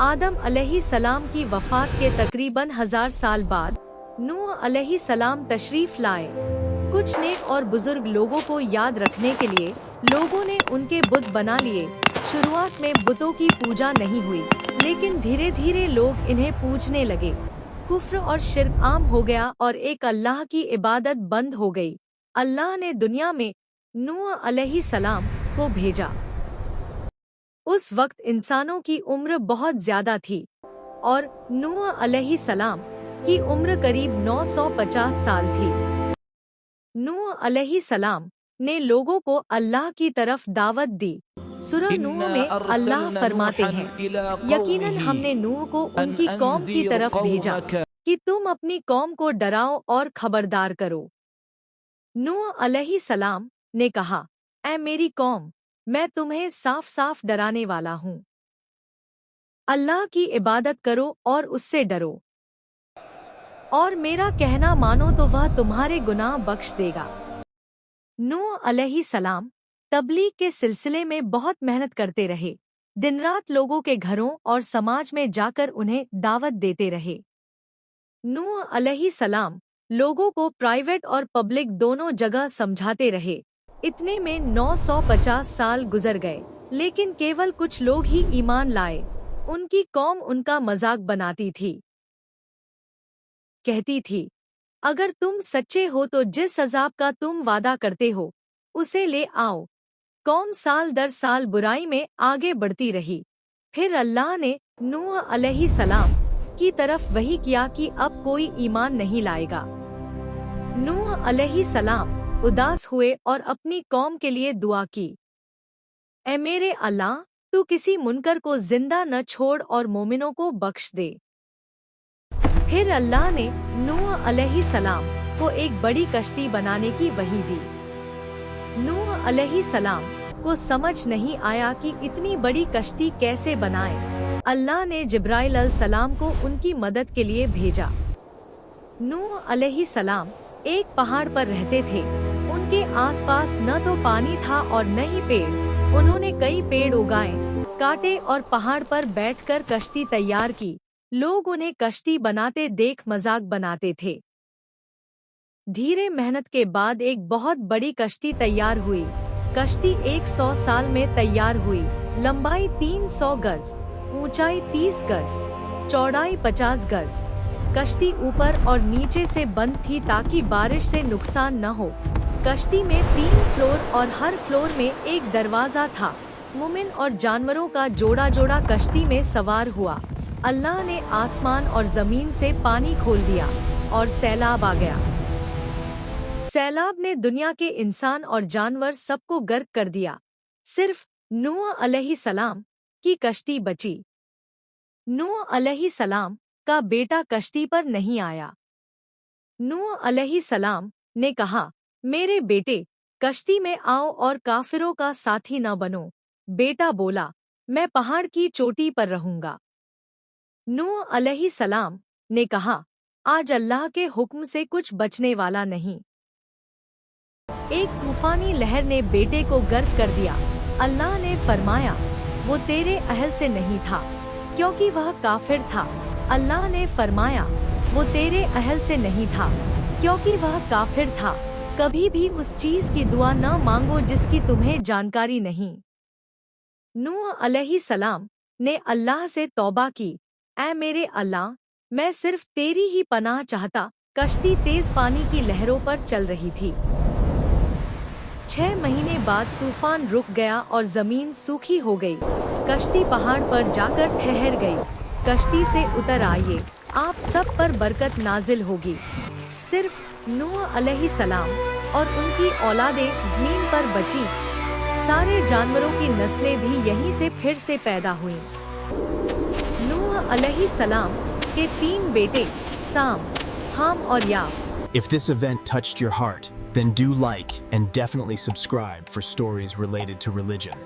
आदम अलैहिस्सलाम की वफ़ात के तकरीबन 1000 साल बाद नूह अलैहिस्सलाम तशरीफ लाए। कुछ नेक और बुजुर्ग लोगों को याद रखने के लिए लोगों ने उनके बुत बना लिए। शुरुआत में बुतों की पूजा नहीं हुई, लेकिन धीरे धीरे लोग इन्हें पूजने लगे। कुफ्र और शिर्क आम हो गया और एक अल्लाह की इबादत बंद हो गई। अल्लाह ने दुनिया में नूह अलैहिस्सलाम को भेजा। उस वक्त इंसानों की उम्र बहुत ज्यादा थी और नूह अलैहिस्सलाम की उम्र करीब 950 साल थी। नूह अलैहिस्सलाम ने लोगों को अल्लाह की तरफ दावत दी। सूरह नूह में अल्लाह फरमाते हैं, यकीनन हमने नूह को उनकी कौम की तरफ भेजा कि तुम अपनी कौम को डराओ और खबरदार करो। नूह अलैहिस्सलाम ने कहा, ऐ मेरी कौम, मैं तुम्हें साफ साफ डराने वाला हूँ। अल्लाह की इबादत करो और उससे डरो, और मेरा कहना मानो तो वह तुम्हारे गुनाह बख्श देगा। नूह अलैहिस्सलाम तबलीग के सिलसिले में बहुत मेहनत करते रहे। दिन रात लोगों के घरों और समाज में जाकर उन्हें दावत देते रहे। नूह अलैहिस्सलाम लोगों को प्राइवेट और पब्लिक दोनों जगह समझाते रहे। इतने में 950 साल गुजर गए, लेकिन केवल कुछ लोग ही ईमान लाए। उनकी कौम उनका मजाक बनाती थी, कहती थी, अगर तुम सच्चे हो तो जिस अजाब का तुम वादा करते हो उसे ले आओ। कौम साल दर साल बुराई में आगे बढ़ती रही। फिर अल्लाह ने नूह अलैहिस्सलाम की तरफ वही किया कि अब कोई ईमान नहीं लाएगा। नूह अलैहिस्सलाम उदास हुए और अपनी कौम के लिए दुआ की, ऐ मेरे अल्लाह, तू किसी मुनकर को जिंदा न छोड़ और मोमिनों को बख्श दे। फिर अल्लाह ने नूह अलैहिस्सलाम को एक बड़ी कश्ती बनाने की वही दी। नूह अलैहिस्सलाम को समझ नहीं आया कि इतनी बड़ी कश्ती कैसे बनाए। अल्लाह ने जिब्राइल अलैहिस्सलाम को उनकी मदद के लिए भेजा। नूह अलैहिस्सलाम एक पहाड़ पर रहते थे। उनके आसपास न तो पानी था और न ही पेड़। उन्होंने कई पेड़ उगाए, काटे और पहाड़ पर बैठकर कश्ती तैयार की। लोग उन्हें कश्ती बनाते देख मजाक बनाते थे। धीरे मेहनत के बाद एक बहुत बड़ी कश्ती तैयार हुई। कश्ती 100 साल में तैयार हुई। लंबाई 300 गज, ऊंचाई 30 गज, चौड़ाई 50 गज। कश्ती ऊपर और नीचे से बंद थी ताकि बारिश से नुकसान न हो। कश्ती में 3 फ्लोर और हर फ्लोर में एक दरवाजा था। मोमिन और जानवरों का जोड़ा जोड़ा कश्ती में सवार हुआ। अल्लाह ने आसमान और जमीन से पानी खोल दिया और सैलाब आ गया। सैलाब ने दुनिया के इंसान और जानवर सबको गर्क कर दिया। सिर्फ नूह अलैहिस्सलाम की कश्ती बची। नूह अलैहिस्सलाम का बेटा कश्ती पर नहीं आया। नूह अलैहिस्सलाम ने कहा, मेरे बेटे, कश्ती में आओ और काफिरों का साथी न बनो। बेटा बोला, मैं पहाड़ की चोटी पर रहूंगा। नूह अलैहिस्सलाम ने कहा, आज अल्लाह के हुक्म से कुछ बचने वाला नहीं। एक तूफानी लहर ने बेटे को गर्क कर दिया। अल्लाह ने फरमाया, वो तेरे अहल से नहीं था, क्योंकि वह काफिर था। अल्लाह ने फरमाया, वो तेरे अहल से नहीं था, क्योंकि वह काफिर था। कभी भी उस चीज की दुआ न मांगो जिसकी तुम्हें जानकारी नहीं। नूह अलैहिस्सलाम ने अल्लाह से तौबा की, ऐ मेरे अल्लाह, मैं सिर्फ तेरी ही पनाह चाहता। कश्ती तेज पानी की लहरों पर चल रही थी। 6 महीने बाद तूफान रुक गया और जमीन सूखी हो गई। कश्ती पहाड़ पर जाकर ठहर गई। कश्ती से उतर आइए, आप सब पर बरकत नाजिल होगी। सिर्फ नूह अलैहिस्सलाम और उनकी औलादें जमीन पर बची। सारे जानवरों की नस्लें भी यहीं से फिर से पैदा हुईं। नूह अलैहिस्सलाम के 3 बेटे साम, हाम और याफ। If this event touched your heart, then do like and definitely subscribe for stories related to religion.